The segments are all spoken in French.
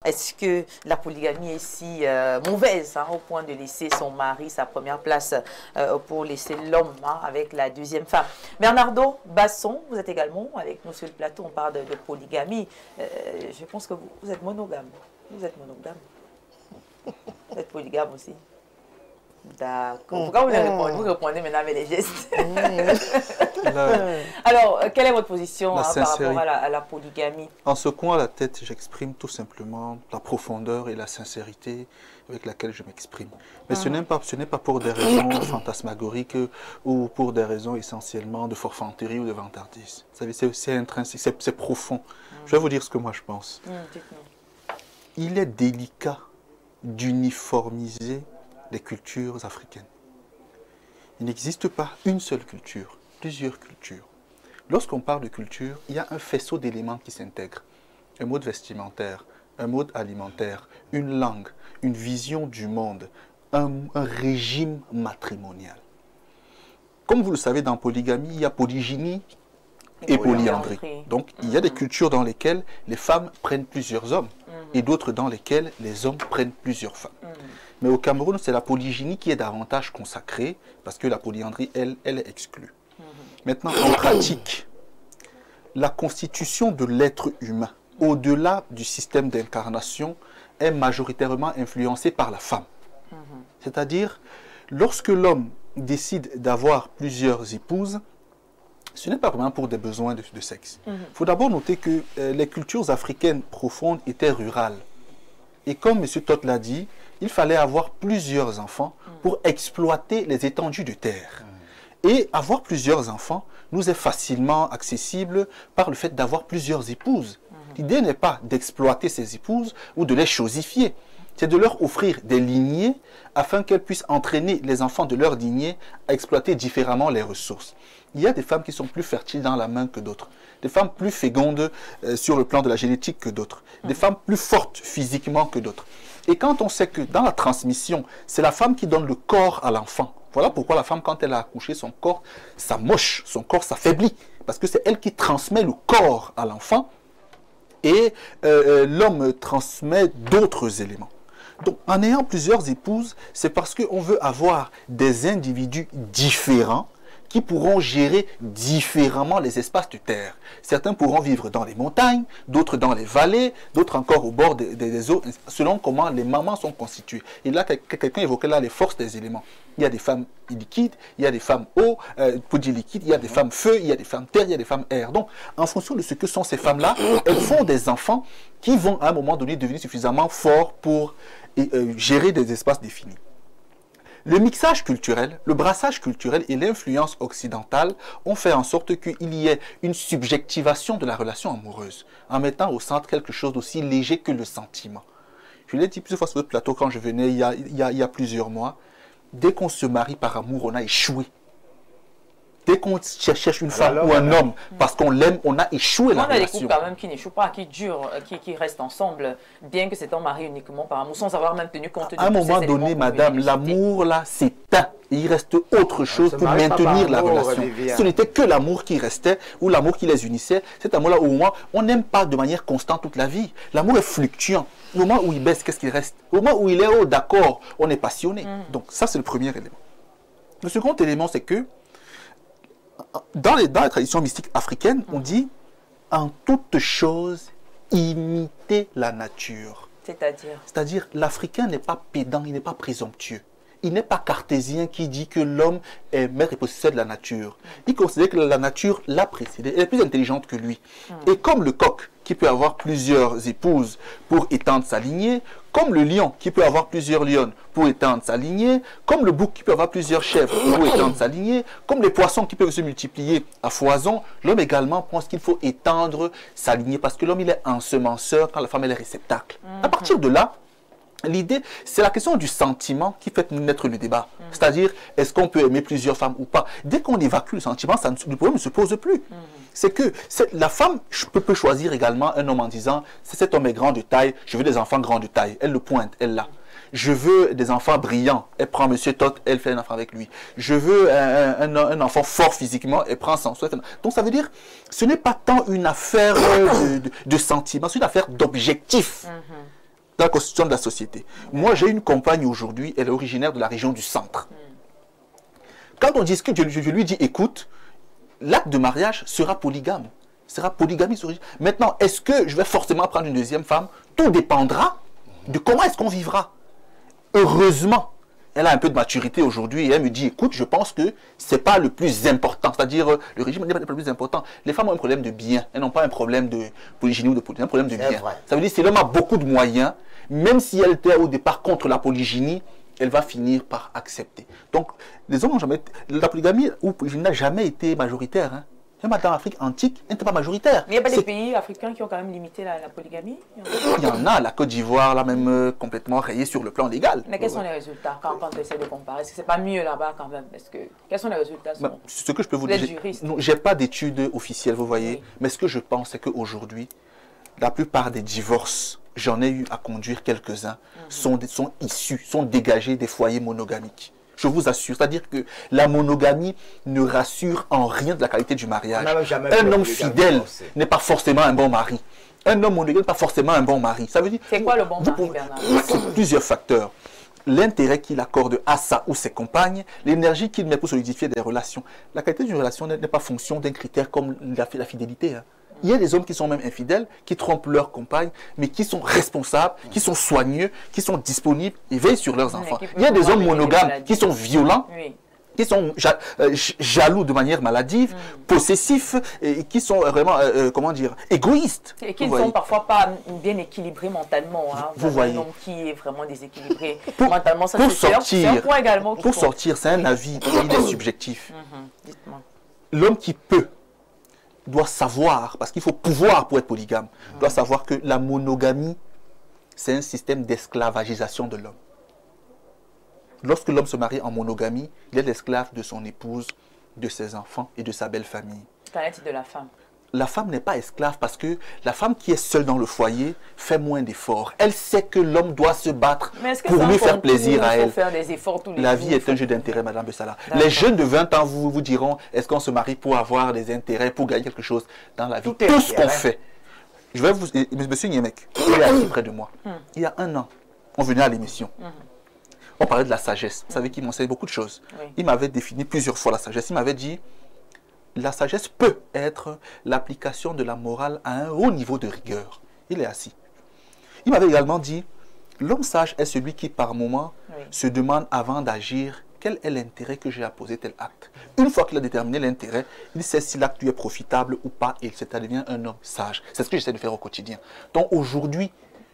est-ce que la polygamie est si mauvaise au point de laisser son mari, sa première place, pour laisser l'homme avec la deuxième femme? Bernardo Basson, vous êtes également avec nous sur le plateau, on parle de polygamie. Je pense que vous êtes monogame. Vous êtes monogame. Vous êtes polygame aussi. D'accord. Pourquoi vous répondez maintenant avec les gestes? Alors, quelle est votre position par rapport à la polygamie? En secouant la tête, j'exprime tout simplement la profondeur et la sincérité avec laquelle je m'exprime. Mais ce n'est pas pour des raisons fantasmagoriques ou pour des raisons essentiellement de forfanterie ou de vantardise. Vous savez, c'est intrinsèque, c'est profond. Je vais vous dire ce que moi je pense. Il est délicat d'uniformiser les cultures africaines. Il n'existe pas une seule culture, plusieurs cultures. Lorsqu'on parle de culture, il y a un faisceau d'éléments qui s'intègrent. Un mode vestimentaire, un mode alimentaire, une langue, une vision du monde, un régime matrimonial. Comme vous le savez, dans polygamie, il y a polygynie et polyandrie. Donc, il y a des cultures dans lesquelles les femmes prennent plusieurs hommes et d'autres dans lesquelles les hommes prennent plusieurs femmes. Mais au Cameroun, c'est la polygynie qui est davantage consacrée parce que la polyandrie, elle est exclue. Maintenant, en pratique, la constitution de l'être humain, au-delà du système d'incarnation, est majoritairement influencée par la femme. C'est-à-dire, lorsque l'homme décide d'avoir plusieurs épouses, ce n'est pas vraiment pour des besoins de sexe. Il faut d'abord noter que les cultures africaines profondes étaient rurales. Et comme M. Todt l'a dit, il fallait avoir plusieurs enfants pour exploiter les étendues de terre. Et avoir plusieurs enfants nous est facilement accessible par le fait d'avoir plusieurs épouses. L'idée n'est pas d'exploiter ces épouses ou de les chosifier. C'est de leur offrir des lignées afin qu'elles puissent entraîner les enfants de leur lignée à exploiter différemment les ressources. Il y a des femmes qui sont plus fertiles dans la main que d'autres, des femmes plus fécondes sur le plan de la génétique que d'autres, des femmes plus fortes physiquement que d'autres. Et quand on sait que dans la transmission, c'est la femme qui donne le corps à l'enfant, voilà pourquoi la femme, quand elle a accouché, son corps s'amoche, son corps s'affaiblit, parce que c'est elle qui transmet le corps à l'enfant et l'homme transmet d'autres éléments. Donc, en ayant plusieurs épouses, c'est parce qu'on veut avoir des individus différents qui pourront gérer différemment les espaces de terre. Certains pourront vivre dans les montagnes, d'autres dans les vallées, d'autres encore au bord des eaux, selon comment les mamans sont constituées. Et là, quelqu'un évoquait là les forces des éléments. Il y a des femmes liquides, il y a des femmes eau, pour dire liquide, il y a des femmes feu, il y a des femmes terre, il y a des femmes air. Donc, en fonction de ce que sont ces femmes-là, elles font des enfants qui vont à un moment donné devenir suffisamment forts pour gérer des espaces définis. Le mixage culturel, le brassage culturel et l'influence occidentale ont fait en sorte qu'il y ait une subjectivation de la relation amoureuse, en mettant au centre quelque chose d'aussi léger que le sentiment. Je l'ai dit plusieurs fois sur le plateau quand je venais il y a plusieurs mois, dès qu'on se marie par amour, on a échoué. Dès qu'on cherche une femme ou un homme parce qu'on l'aime, on a échoué la relation. On a des couples quand même qui n'échouent pas, qui durent, qui restent ensemble, bien que c'est un mari uniquement par amour, sans avoir même tenu compte de à un moment donné, madame, l'amour là s'éteint. Il reste autre chose pour maintenir la relation. Ce n'était que l'amour qui restait ou l'amour qui les unissait. Cet amour-là, au moins, on n'aime pas de manière constante toute la vie. L'amour est fluctuant. Au moment où il baisse, qu'est-ce qu'il reste? Au moment où il est haut, d'accord, on est passionné. Donc ça, c'est le premier élément. Le second élément, c'est que dans les traditions mystiques africaines, on dit en toute chose, imiter la nature. C'est-à-dire, l'Africain n'est pas pédant, il n'est pas présomptueux. Il n'est pas cartésien qui dit que l'homme est maître et possesseur de la nature. Il considère que la nature l'a précédé, elle est plus intelligente que lui. Et comme le coq qui peut avoir plusieurs épouses pour étendre sa lignée, comme le lion qui peut avoir plusieurs lionnes pour étendre sa lignée, comme le bouc qui peut avoir plusieurs chèvres pour étendre sa lignée, comme les poissons qui peuvent se multiplier à foison, l'homme également pense qu'il faut étendre sa lignée parce que l'homme il est ensemenceur quand la femme elle est réceptacle. À partir de là, l'idée, c'est la question du sentiment qui fait naître le débat. C'est-à-dire, est-ce qu'on peut aimer plusieurs femmes ou pas? Dès qu'on évacue le sentiment, le problème ne se pose plus. C'est que la femme peut choisir également un homme en disant, cet homme est grand de taille, je veux des enfants grands de taille. Elle le pointe, elle l'a. Je veux des enfants brillants. Elle prend M. Todt, elle fait un enfant avec lui. Je veux un enfant fort physiquement, elle prend son souhait. Donc ça veut dire, ce n'est pas tant une affaire de sentiment, c'est une affaire d'objectif. dans la constitution de la société. Moi, j'ai une compagne aujourd'hui, elle est originaire de la région du centre. Quand on discute, je lui dis, écoute, l'acte de mariage sera polygame. Sera polygamie. Maintenant, est-ce que je vais forcément prendre une deuxième femme? Tout dépendra de comment est-ce qu'on vivra. Heureusement, elle a un peu de maturité aujourd'hui et elle me dit, écoute, je pense que ce n'est pas le plus important. C'est-à-dire, le régime n'est pas le plus important. Les femmes ont un problème de bien. Elles n'ont pas un problème de polygynie ou de polygynie, un problème de bien. Ça veut dire que si l'homme a beaucoup de moyens, même si elle était au départ contre la polygynie, elle va finir par accepter. Donc, les hommes n'ont jamais... La polygamie ou polygynie n'a jamais été majoritaire. Hein. Même dans l'Afrique antique, elle n'était pas majoritaire. Mais il n'y a pas des pays africains qui ont quand même limité la polygamie? Il y en a, la Côte d'Ivoire, là même complètement rayée sur le plan légal. Mais quels sont les résultats quand on essaie de comparer? Est-ce que ce n'est pas mieux là-bas quand même? Quels sont les résultats? Ce que je peux vous dire, je n'ai pas d'études officielles, vous voyez. Oui. Mais ce que je pense, c'est qu'aujourd'hui, la plupart des divorces, j'en ai eu à conduire quelques-uns, sont issus, sont dégagés des foyers monogamiques. Je vous assure, c'est-à-dire que la monogamie ne rassure en rien de la qualité du mariage. Un homme fidèle n'est pas forcément un bon mari. Un homme monogame n'est pas forcément un bon mari. Ça veut dire. C'est quoi le bon mari, Bernard? Plusieurs facteurs. L'intérêt qu'il accorde à sa ou ses compagnes, l'énergie qu'il met pour solidifier des relations. La qualité d'une relation n'est pas fonction d'un critère comme la fidélité. Hein. Il y a des hommes qui sont même infidèles, qui trompent leurs compagnes, mais qui sont responsables, qui sont soigneux, qui sont disponibles et veillent sur leurs enfants. Il y a des hommes monogames qui sont violents, qui sont jaloux de manière maladive, possessifs, et qui sont vraiment, comment dire, égoïstes. Et qui ne sont parfois pas bien équilibrés mentalement. Hein. Vous voyez. Un homme qui est vraiment déséquilibré mentalement, ça c'est un point également. Pour sortir, c'est un avis, il est subjectif. L'homme qui peut doit savoir, parce qu'il faut pouvoir pour être polygame, doit savoir que la monogamie, c'est un système d'esclavagisation de l'homme. Lorsque l'homme se marie en monogamie, il est l'esclave de son épouse, de ses enfants et de sa belle famille. Qu'en est-il de la femme? La femme n'est pas esclave parce que la femme qui est seule dans le foyer fait moins d'efforts. Elle sait que l'homme doit se battre pour lui faire plaisir à elle. Faire des efforts tous les la vie est un jeu d'intérêt, Madame Bessala. Les jeunes de 20 ans vous diront, est-ce qu'on se marie pour avoir des intérêts, pour gagner quelque chose dans la vie? Tout ce qu'on fait. Je vais vous... Monsieur Niemek, il est assis près de moi. Il y a 1 an, on venait à l'émission. On parlait de la sagesse. Vous savez qu'il m'enseigne beaucoup de choses. Il m'avait défini plusieurs fois la sagesse. Il m'avait dit... La sagesse peut être l'application de la morale à un haut niveau de rigueur. Il est assis. Il m'avait également dit, l'homme sage est celui qui, par moment, se demande avant d'agir quel est l'intérêt que j'ai à poser tel acte. Une fois qu'il a déterminé l'intérêt, il sait si l'acte lui est profitable ou pas et il devient un homme sage. C'est ce que j'essaie de faire au quotidien. Donc aujourd'hui,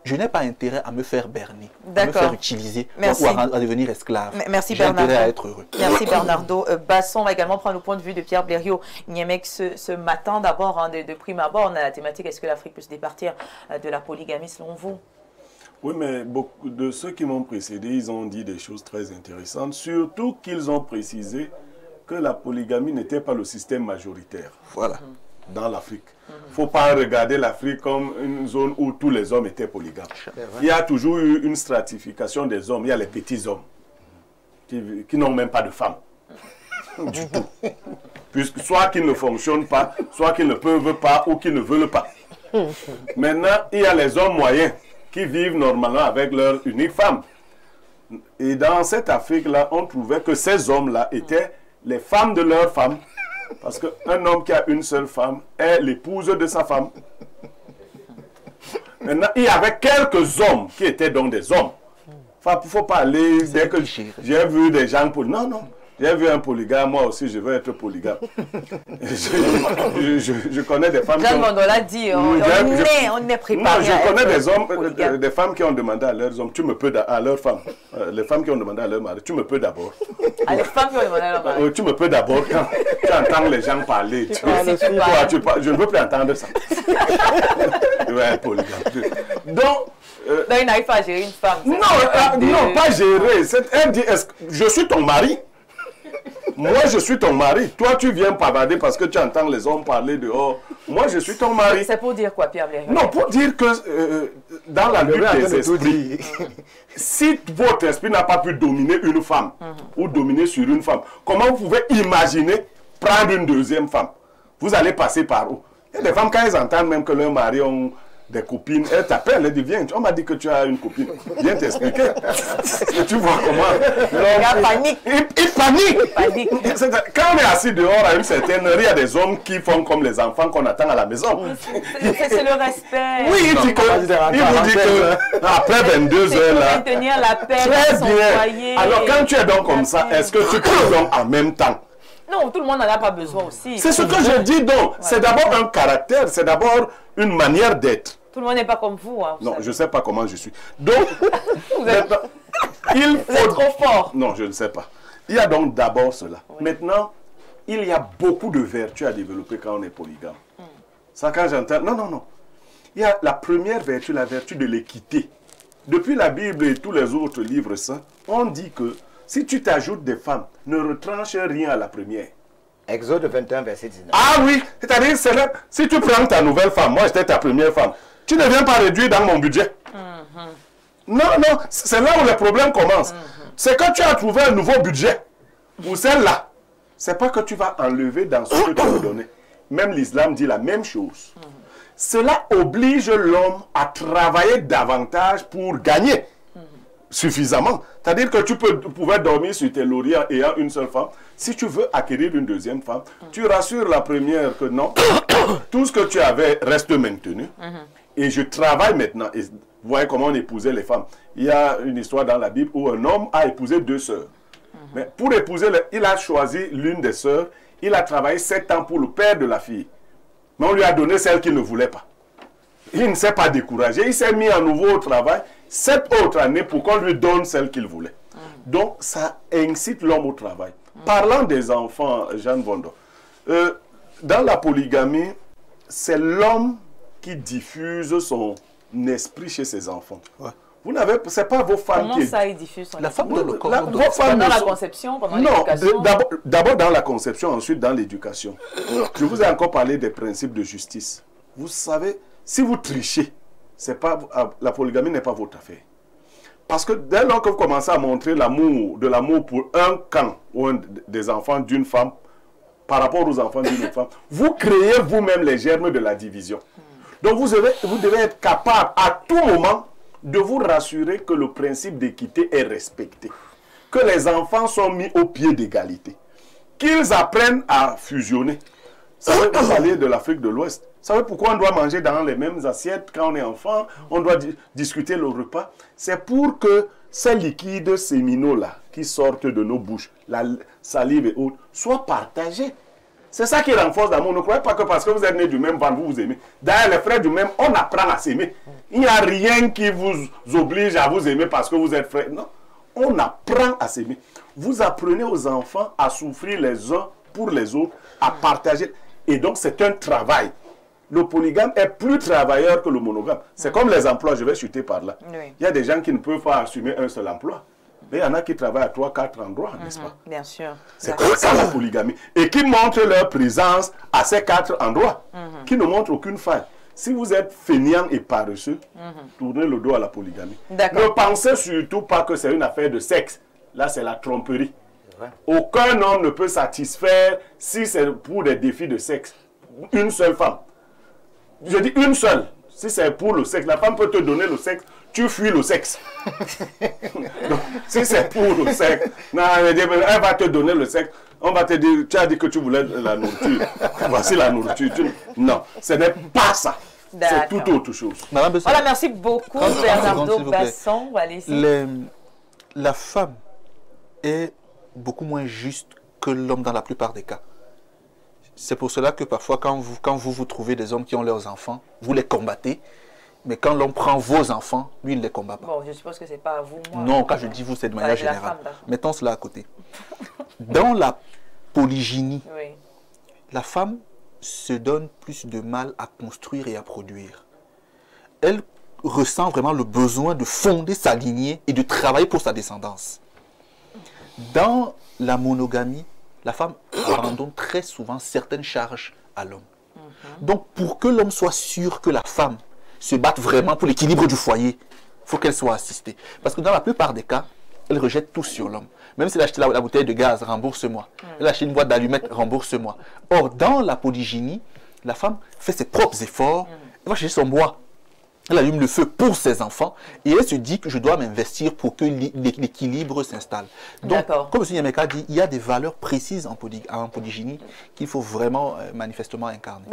je n'ai pas intérêt à me faire berner, à me faire utiliser ou à devenir esclave. Merci Bernardo. J'ai intérêt à être heureux. Merci Bernardo. Basson va également prendre le point de vue de Pierre Blériot. Niemek, ce matin d'abord, hein, de prime abord, on a la thématique, est-ce que l'Afrique peut se départir de la polygamie selon vous? Oui, mais beaucoup de ceux qui m'ont précédé, ils ont dit des choses très intéressantes, surtout qu'ils ont précisé que la polygamie n'était pas le système majoritaire. Voilà. Dans l'Afrique. Il ne faut pas regarder l'Afrique comme une zone où tous les hommes étaient polygames. Il y a toujours eu une stratification des hommes. Il y a les petits hommes qui n'ont même pas de femmes. Du tout. Puisque soit qu'ils ne fonctionnent pas, soit qu'ils ne peuvent pas ou qu'ils ne veulent pas. Maintenant, il y a les hommes moyens qui vivent normalement avec leur unique femme. Et dans cette Afrique-là, on trouvait que ces hommes-là étaient les femmes de leurs femmes. Parce qu'un homme qui a une seule femme est l'épouse de sa femme. Maintenant, il y avait quelques hommes qui étaient donc des hommes. Enfin, il ne faut pas aller dès que j'ai vu des gens pour... Non, non. J'ai vu un polygame, moi aussi je veux être polygame. je connais des femmes... Jean Mondola dit, on est préparé. Non, je connais des hommes, des femmes qui ont demandé à leurs hommes, tu me peux, à leurs femmes, les femmes qui ont demandé à leur mari, tu me peux d'abord. Ah, les femmes qui ont demandé à leur mari. Tu me peux d'abord quand tu entends les gens parler. Je ne veux plus entendre ça. Ouais, polygame. Donc, il n'arrive pas à gérer une femme. Non, pas gérer. Elle dit, je suis ton mari. Moi, je suis ton mari. Toi, tu viens pavader parce que tu entends les hommes parler dehors. Moi, je suis ton mari. C'est pour dire quoi, Pierre Blériot? Non, pour dire que dans la lutte des esprits, si votre esprit n'a pas pu dominer une femme ou dominer sur une femme, comment vous pouvez imaginer prendre une deuxième femme? Vous allez passer par où? Il y a des femmes, quand elles entendent même que leur mari ont des copines, elle t'appelle, elle dit viens, on m'a dit que tu as une copine, viens t'expliquer. Tu vois comment Il panique. Il panique. Quand on est assis dehors à une certaine heure, il y a des hommes qui font comme les enfants qu'on attend à la maison. C'est le respect. Oui, il vous dit que après 22 heures là, maintenir la paix très dans son bien. foyer. Alors quand tu es donc comme ça, est-ce que tu peux donc en même temps? Non, tout le monde n'en a pas besoin aussi. C'est ce que je dis donc. C'est d'abord un caractère, c'est d'abord une manière d'être. Tout le monde n'est pas comme vous. Hein, non, je ne sais pas comment je suis. Donc, vous êtes trop fort. Non, je ne sais pas. Il y a donc d'abord cela. Oui. Maintenant, il y a beaucoup de vertus à développer quand on est polygame. Ça, quand j'entends... Non. Il y a la première vertu, la vertu de l'équité. Depuis la Bible et tous les autres livres saints, on dit que si tu t'ajoutes des femmes, ne retranche rien à la première. Exode 21, verset 19. Ah oui, c'est-à-dire, si tu prends ta nouvelle femme, moi j'étais ta première femme, tu ne viens pas réduire dans mon budget. Non, c'est là où le problème commence. C'est que tu as trouvé un nouveau budget pour celle-là. C'est pas que tu vas enlever dans ce que tu veux donner. Même l'islam dit la même chose. Cela oblige l'homme à travailler davantage pour gagner suffisamment. C'est-à-dire que tu pouvais dormir sur tes lauriers ayant une seule femme. Si tu veux acquérir une deuxième femme, tu rassures la première que non, tout ce que tu avais reste maintenu. Et je travaille maintenant. Et vous voyez comment on épousait les femmes. Il y a une histoire dans la Bible où un homme a épousé 2 sœurs. Mais pour épouser, il a choisi l'une des sœurs. Il a travaillé 7 ans pour le père de la fille. Mais on lui a donné celle qu'il ne voulait pas. Il ne s'est pas découragé. Il s'est mis à nouveau au travail 7 autres années pour qu'on lui donne celle qu'il voulait. Donc, ça incite l'homme au travail. Parlant des enfants, Jeanne Bondo, dans la polygamie, c'est l'homme qui diffuse son esprit chez ses enfants. Ouais. Vous n'avez, c'est pas vos femmes Comment qui... ça, il diffuse son la femme de le corps. Pendant la conception, pendant l'éducation? Non, d'abord dans la conception, ensuite dans l'éducation. Je vous ai encore parlé des principes de justice. Vous savez, si vous trichez, c'est pas, la polygamie n'est pas votre affaire. Parce que dès lors que vous commencez à montrer de l'amour pour un camp ou des enfants d'une femme par rapport aux enfants d'une autre femme, vous créez vous-même les germes de la division. Donc vous devez être capable à tout moment de vous rassurer que le principe d'équité est respecté. Que les enfants sont mis au pied d'égalité. Qu'ils apprennent à fusionner. Ça veut parler de l'Afrique de l'Ouest. Vous savez pourquoi on doit manger dans les mêmes assiettes quand on est enfant? On doit discuter le repas. C'est pour que ces liquides séminaux-là qui sortent de nos bouches, la salive et autres, soient partagés. C'est ça qui renforce l'amour. Ne croyez pas que parce que vous êtes nés du même ventre, vous vous aimez. D'ailleurs, les frères du même, on apprend à s'aimer. Il n'y a rien qui vous oblige à vous aimer parce que vous êtes frères. Non, on apprend à s'aimer. Vous apprenez aux enfants à souffrir les uns pour les autres, à partager. Et donc, c'est un travail. Le polygame est plus travailleur que le monogame. C'est comme les emplois, je vais chuter par là. Oui. Il y a des gens qui ne peuvent pas assumer un seul emploi. Mais il y en a qui travaillent à 3, 4 endroits, n'est-ce pas? Bien sûr. C'est comme ça la polygamie. Et qui montrent leur présence à ces 4 endroits, qui ne montrent aucune faille. Si vous êtes fainéant et paresseux, tournez le dos à la polygamie. Ne pensez surtout pas que c'est une affaire de sexe. Là, c'est la tromperie. Aucun homme ne peut satisfaire si c'est pour des défis de sexe. Une seule femme. Je dis une seule. Si c'est pour le sexe, la femme peut te donner le sexe, tu fuis le sexe. Donc, si c'est pour le sexe, non, elle va te donner le sexe. On va te dire, tu as dit que tu voulais la nourriture. Voici la nourriture. Non, ce n'est pas ça. C'est tout autre chose. Voilà, merci beaucoup, Bernardo Basson. La femme est beaucoup moins juste que l'homme dans la plupart des cas. C'est pour cela que parfois, quand vous trouvez des hommes qui ont leurs enfants, vous les combattez. Mais quand l'homme prend vos enfants, lui, il ne les combat pas. Bon, je suppose que ce n'est pas vous, moi. Non, quand je dis vous, c'est de manière générale. Mettons cela à côté. Dans la polygynie, la femme se donne plus de mal à construire et à produire. Elle ressent vraiment le besoin de fonder sa lignée et de travailler pour sa descendance. Dans la monogamie, la femme abandonne très souvent certaines charges à l'homme. Donc, pour que l'homme soit sûr que la femme se batte vraiment pour l'équilibre du foyer, il faut qu'elle soit assistée. Parce que dans la plupart des cas, elle rejette tout sur l'homme. Même si elle a acheté la bouteille de gaz, rembourse-moi. Elle a acheté une boîte d'allumettes, rembourse-moi. Or, dans la polygynie, la femme fait ses propres efforts, elle va chercher son bois. Elle allume le feu pour ses enfants et elle se dit que je dois m'investir pour que l'équilibre s'installe. Donc, comme M. Nyameka dit, il y a des valeurs précises en polygynie qu'il faut vraiment manifestement incarner.